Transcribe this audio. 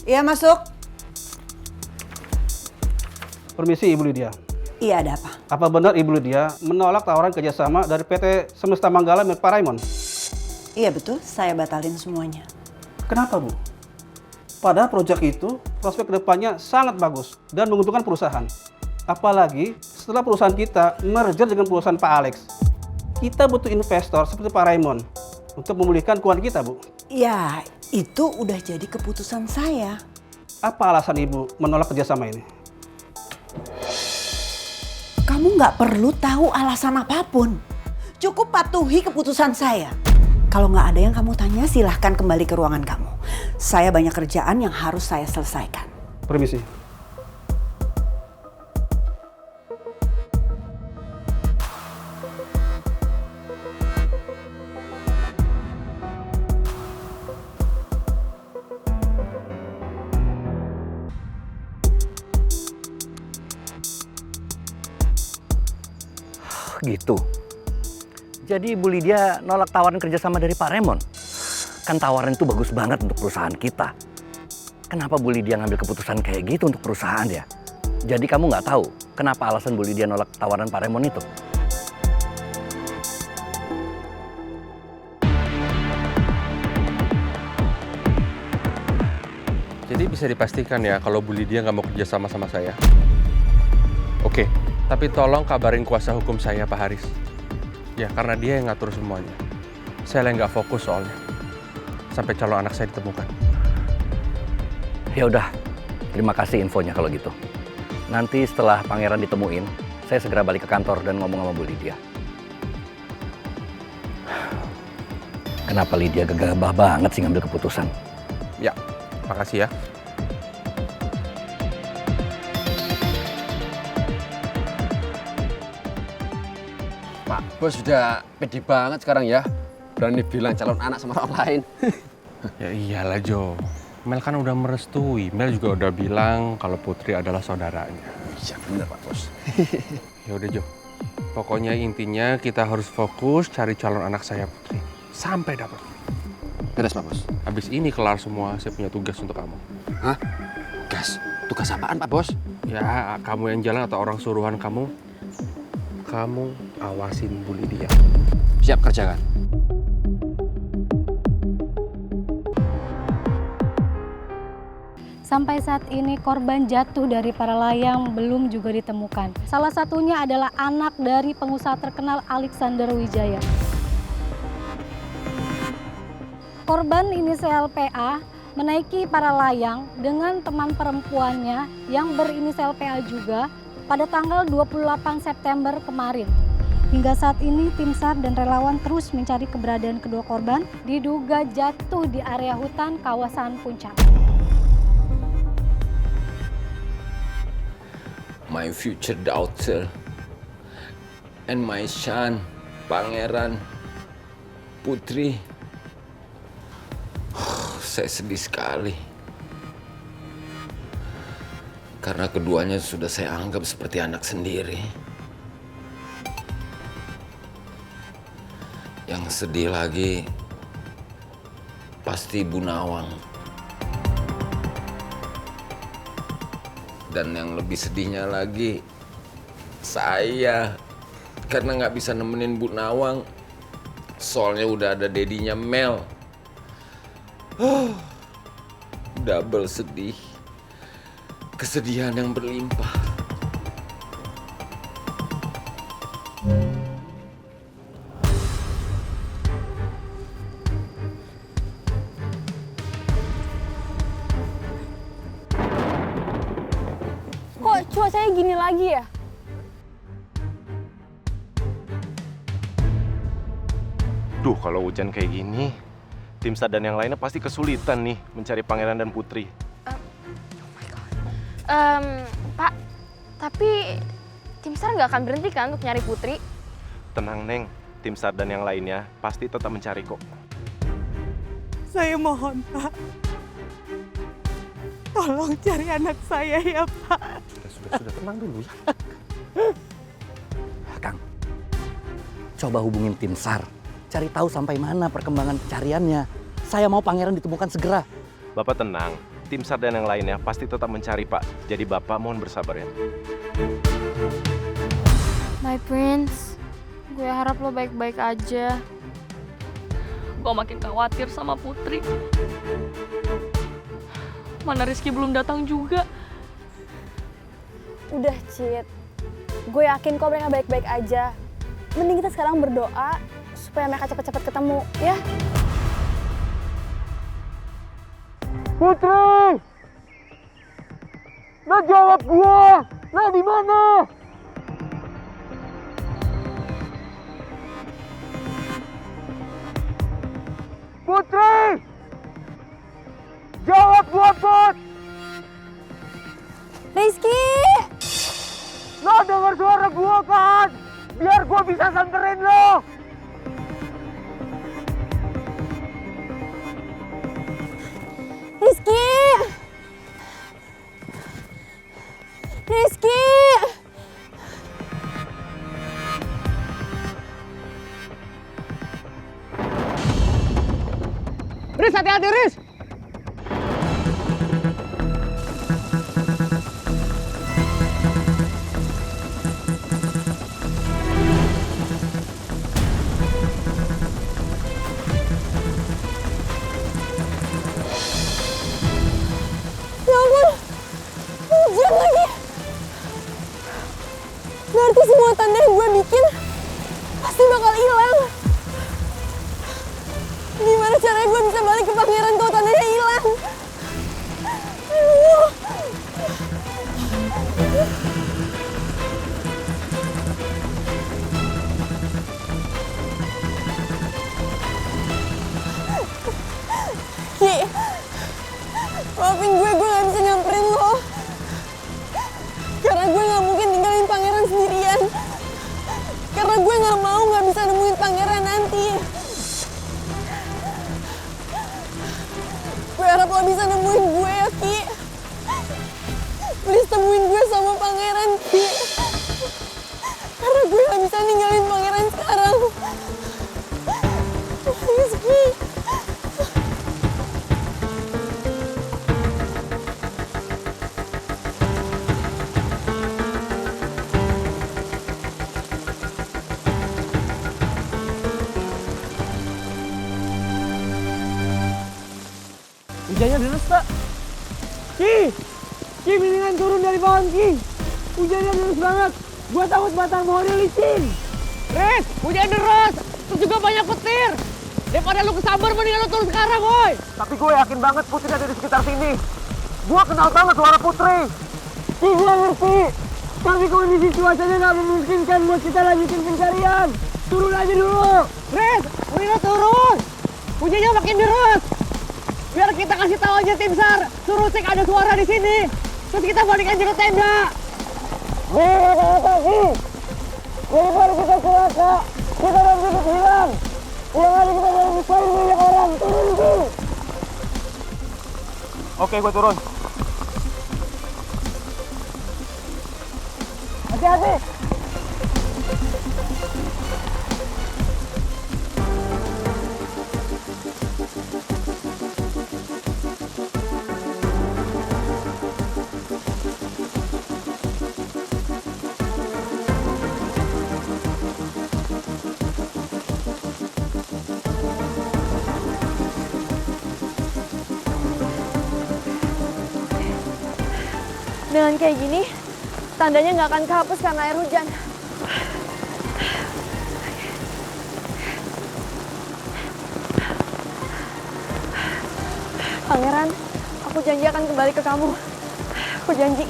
Iya, masuk. Permisi Ibu Lydia. Iya, ada apa? Apa benar Ibu Lydia menolak tawaran kerjasama dari PT Semesta Manggala milik Pak Raymond? Iya, betul. Saya batalin semuanya. Kenapa Bu? Padahal proyek itu prospek kedepannya sangat bagus dan menguntungkan perusahaan. Apalagi setelah perusahaan kita merger dengan perusahaan Pak Alex. Kita butuh investor seperti Pak Raymond untuk memulihkan keuangan kita, Bu. Ya, itu udah jadi keputusan saya. Apa alasan Ibu menolak kerjasama ini? Kamu nggak perlu tahu alasan apapun. Cukup patuhi keputusan saya. Kalau nggak ada yang kamu tanya, silahkan kembali ke ruangan kamu. Saya banyak kerjaan yang harus saya selesaikan. Permisi. Gitu. Jadi Bu Lydia nolak tawaran kerjasama dari Pak Raymond. Kan tawaran itu bagus banget untuk perusahaan kita. Kenapa Bu Lydia ngambil keputusan kayak gitu untuk perusahaan ya? Jadi kamu nggak tahu kenapa alasan Bu Lydia nolak tawaran Pak Raymond itu? Jadi bisa dipastikan ya kalau Bu Lydia nggak mau kerja sama saya. Oke, tapi tolong kabarin kuasa hukum saya Pak Haris. Ya, karena dia yang ngatur semuanya. Saya yang nggak fokus soalnya. Sampai calon anak saya ditemukan. Ya udah, terima kasih infonya kalau gitu. Nanti setelah pangeran ditemuin, saya segera balik ke kantor dan ngomong sama Bu Lydia. Kenapa Lydia gegabah banget sih ngambil keputusan? Ya, makasih ya. Pak Bos sudah pede banget sekarang ya. Berani bilang calon anak sama orang lain. Ya iyalah Jo. Mel kan udah merestui. Mel juga udah bilang kalau Putri adalah saudaranya. Iya bener Pak Bos. Ya udah Jo. Pokoknya intinya kita harus fokus cari calon anak saya Putri. Sampai dapat. Beres Pak Bos. Habis ini kelar semua, saya punya tugas untuk kamu. Hah? Gas? Tugas apaan Pak Bos? Ya, kamu yang jalan atau orang suruhan kamu awasin Bu Lydia. Siap kerjakan. Sampai saat ini korban jatuh dari para layang belum juga ditemukan. Salah satunya adalah anak dari pengusaha terkenal Alexander Wijaya. Korban inisial PA menaiki para layang dengan teman perempuannya yang berinisial PA juga pada tanggal 28 September kemarin. Hingga saat ini tim SAR dan relawan terus mencari keberadaan kedua korban diduga jatuh di area hutan kawasan Puncak. My future daughter and my son, Pangeran Putri. Saya sedih sekali. Karena keduanya sudah saya anggap seperti anak sendiri. Yang sedih lagi pasti Bu Nawang. Dan yang lebih sedihnya lagi, saya. Karena nggak bisa nemenin Bu Nawang. Soalnya udah ada dedinya Mel. Double sedih. Kesedihan yang berlimpah. Kok cuacanya gini lagi ya? Duh, kalau hujan kayak gini, tim SAR dan yang lainnya pasti kesulitan nih mencari Pangeran dan Putri. Pak, tapi tim SAR nggak akan berhenti kan untuk nyari Putri? Tenang, Neng. Tim SAR dan yang lainnya pasti tetap mencari kok. Saya mohon, Pak. Tolong cari anak saya ya, Pak. Sudah, tenang dulu ya. Kang, coba hubungin tim SAR. Cari tahu sampai mana perkembangan pencariannya. Saya mau Pangeran ditemukan segera. Bapak tenang, tim SAR dan yang lainnya pasti tetap mencari Pak. Jadi Bapak mohon bersabar ya. My Prince, gue harap lo baik-baik aja. Gue makin khawatir sama Putri. Mana Rizky belum datang juga. Udah, Cid. Gue yakin kok mereka baik-baik aja. Mending kita sekarang berdoa supaya mereka cepet-cepet ketemu, ya? Putri! Nah jawab gua! Nah di mana? Putri! Jawab gua, Put! Rizky! Lo denger suara gua kan? Biar gua bisa samperin lo! Rizky! Rizky! Riz, hati-hati, Riz! Ya ampun, hujan lagi. Berarti semua tanda yang gue bikin pasti bakal hilang. Gimana caranya gue bisa balik ke pangeran kalau tandanya hilang? Aduh. Ki, maafin gue gak bisa nyamperin lo. Karena gue gak mungkin ninggalin pangeran sendirian. Karena gue gak mau gak bisa nemuin pangeran nanti. Gue harap lo bisa nemuin gue ya, Ki. Please temuin gue sama pangeran, Ki. Karena gue gak bisa ninggalin pangeran sekarang. Please, Ki. Hujannya deras, Pak. Ki! Ki, mendingan turun dari pohon, Ki. Hujannya deras banget. Gua takut batang pohonnya licin. Riz, hujan deras. Terus juga banyak petir. Daripada lu kesambar, mendingan lu turun sekarang, woy. Tapi gue yakin banget Putri ada di sekitar sini. Gua kenal banget suara Putri. Ki, gua ngerti. Tapi kondisi cuacanya nggak memungkinkan buat kita lanjutin pencarian. Turun aja dulu. Riz, mendingan turun. Hujannya makin deras. Biar kita kasih tahu aja tim SAR, suruh cek ada suara di sini. Terus kita balik aja ke tenda. Daripada kita celaka, kita dan kita hilang. Yang ada kita dalam misalnya banyak orang. Turun dulu. Oke, gue turun. Hati-hati. Dengan kayak gini, tandanya nggak akan kehapus karena air hujan. Pangeran, aku janji akan kembali ke kamu. Aku janji.